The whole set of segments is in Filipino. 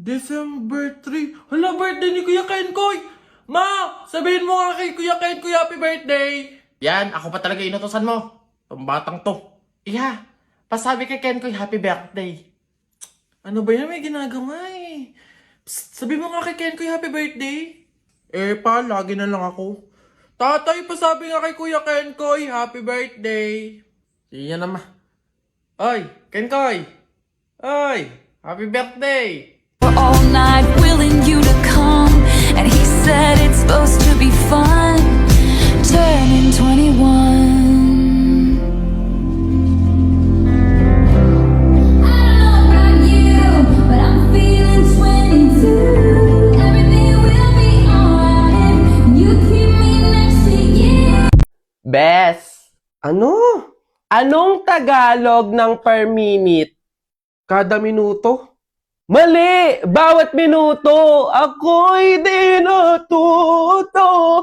December 3. Hala, birthday ni Kuya Kenkoy! Ma! Sabihin mo nga kay Kuya Kenkoy happy birthday! Yan, ako pa talaga inutusan mo. Itong batang to. Iya, pasabi kay Kenkoy happy birthday. Ano ba yan? May ginagawa eh. Psst, sabihin mo nga kay Kenkoy happy birthday. Eh pa, lagi na lang ako. Tatay, pasabi nga kay Kuya Kenkoy happy birthday. Iya naman. Ay, Kenkoy! Ay, happy birthday! All night willing you to come, and he said it's supposed to be fun, turning 21. I don't know about you, but I'm feeling 22. Everything will be alright if you keep me next to you. Bes, ano? Anong Tagalog ng per minute? Kada minuto? Mali! Bawat minuto, ako'y di natuto.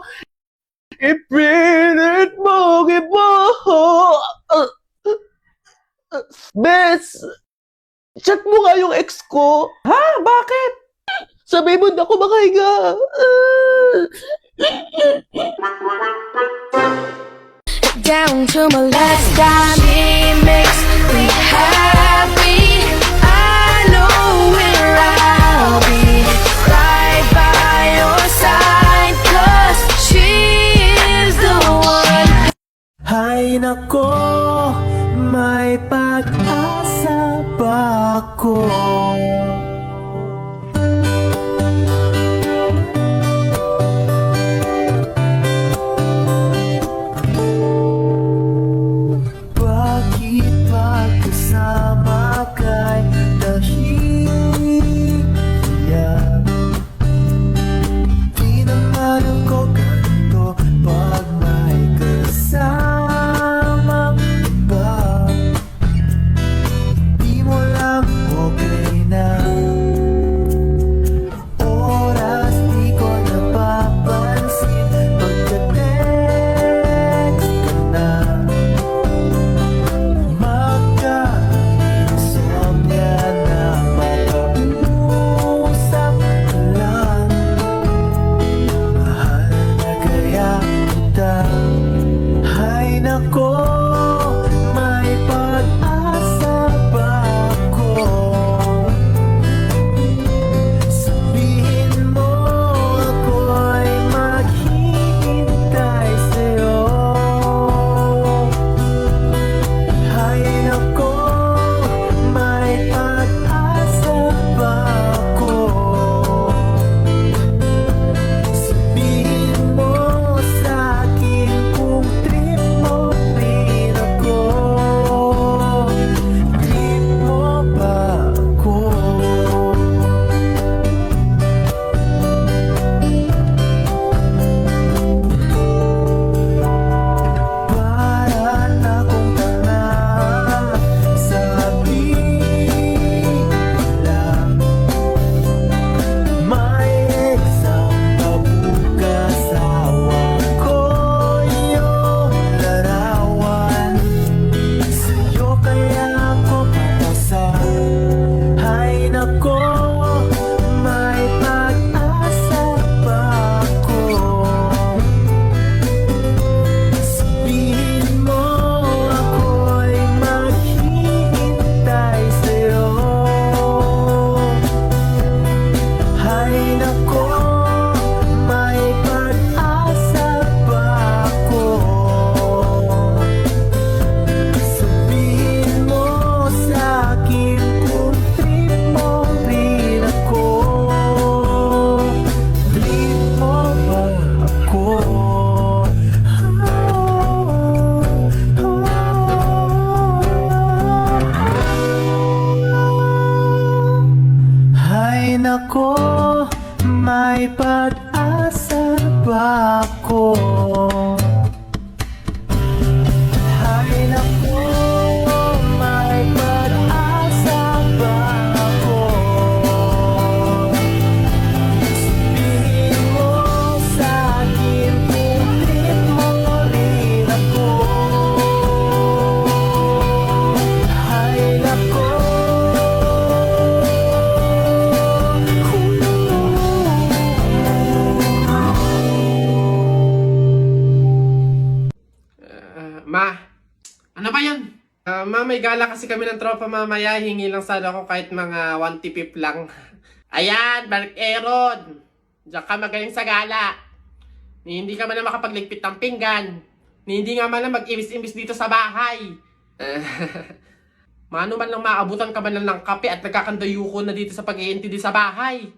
Ipilit mo iba. Bes, chat mo nga yung ex ko. Ha? Bakit? Sabi mo na ako makahiga. Down to my last dime mix, be happy. I know where I'll be, right by your side, 'cause she is the one. Hay nako, may pag-asa ba ako? Bakit pagkasama kay nahihiya? Di naman ako ganito pag may kasamang iba. Di mo lang okay na May gala kasi kami ng tropa mamaya. Hingi lang sana ako kahit mga 1 tipip lang. Ayan, Mark Aaron. Diyan ka magaling sa gala. Ni hindi ka man na makapagligpit ng pinggan. Ni hindi nga man na mag-imbis-imbis dito sa bahay. Mano man lang maabutan ka man lang ng kape at nagkakandayuko na dito sa pag-iintindi sa bahay.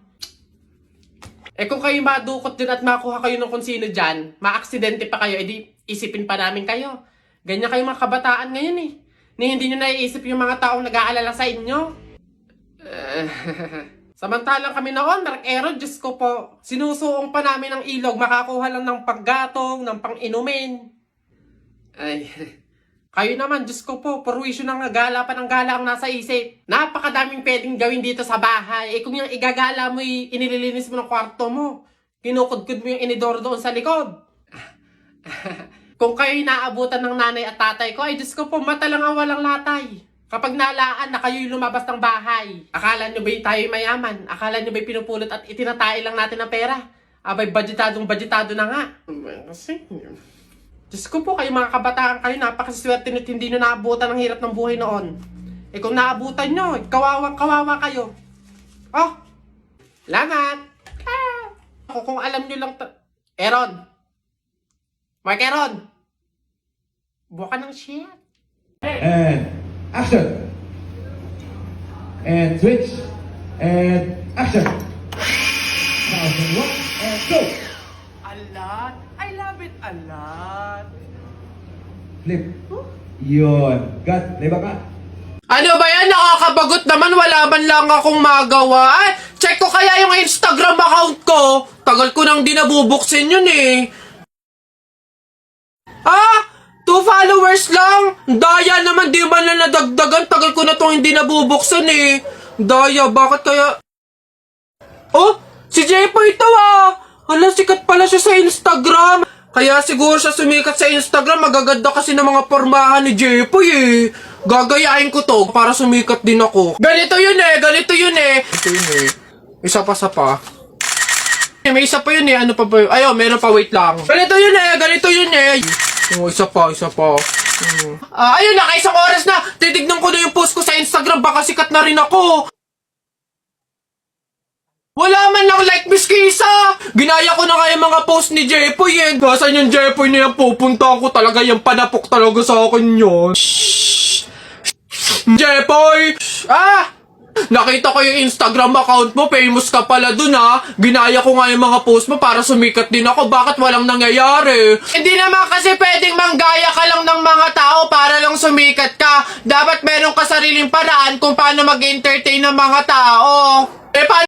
Kung kayo madukot din at makuha kayo ng kung sino dyan, maaksidente pa kayo, edi isipin pa namin kayo. Ganyan kayo mga kabataan ngayon eh. Ni hindi nyo naiisip yung mga taong nag-aalala sa inyo. Samantalang kami noon, Mark Aaron, Diyos ko po, sinusuong pa namin ng ilog, makakuha lang ng panggatong, ng pang-inumin. Ay, kayo naman, Diyos ko po, purwisyo ng gala pa ng gala ang nasa isip. Napakadaming pwedeng gawin dito sa bahay. Kung yung igagala mo, inililinis mo ng kwarto mo, kinukudkud mo yung inidoro doon sa likod. Kung kayo'y naabutan ng nanay at tatay ko, ay Diyos ko po, mata lang ang walang latay. Kapag nalaan na kayo'y lumabas ng bahay, akala nyo ba'y tayo'y mayaman? Akala nyo ba'y pinupulot at itinatay lang natin ng pera? Abay, budgetado na nga. Kasi, Diyos ko po, kayo mga kabataan kayo, napakaswerte nyo't hindi nyo naabutan ang hirap ng buhay noon. Kung naabutan nyo, kawawa kayo. Oh, salamat. Kung alam nyo lang, Aaron. Mark Aaron. Buka ng shit. And action. And switch. And action. Now, one, and go. A lot. I love it a lot. Flip. Yun. Cut. Leba ka. Ano ba yan? Nakakabagot naman. Wala man lang akong magawa. Ay, check ko kaya yung Instagram account ko. Tagal ko nang di nabubuksin yun eh. 2 followers lang? Daya naman, di man na nadagdagan. Tagal ko na itong hindi nabubuksan eh. Daya, bakit kaya... Oh, si Jepo ito ah. Hala, sikat pala siya sa Instagram. Kaya siguro siya sumikat sa Instagram. Magaganda kasi ng mga pormahan ni Jepo eh. Gagayain ko to para sumikat din ako. Ganito yun eh. Ito yun eh. Isa pa. May isa pa yun eh. Ano pa ba yun? Ayaw, meron pa, wait lang. Ganito yun eh. Oh, isa pa. Ayun na, isang oras na. Titignan ko na yung post ko sa Instagram. Baka sikat na rin ako. Wala man lang like, Miss Kisa. Ginaya ko na nga yung mga post ni Jepoy eh. Saan yung Jepoy na yan? Pupunta ko talaga. Yung panapok talaga sa akin yun. Jepoy! Nakita ko yung Instagram account mo, famous ka pala dun ha. Ginaya ko nga yung mga post mo para sumikat din ako. Bakit walang nangyayari? Hindi naman kasi pwedeng manggaya ka lang ng mga tao para lang sumikat ka. Dapat meron ka sariling paraan kung paano mag-entertain ng mga tao. Paano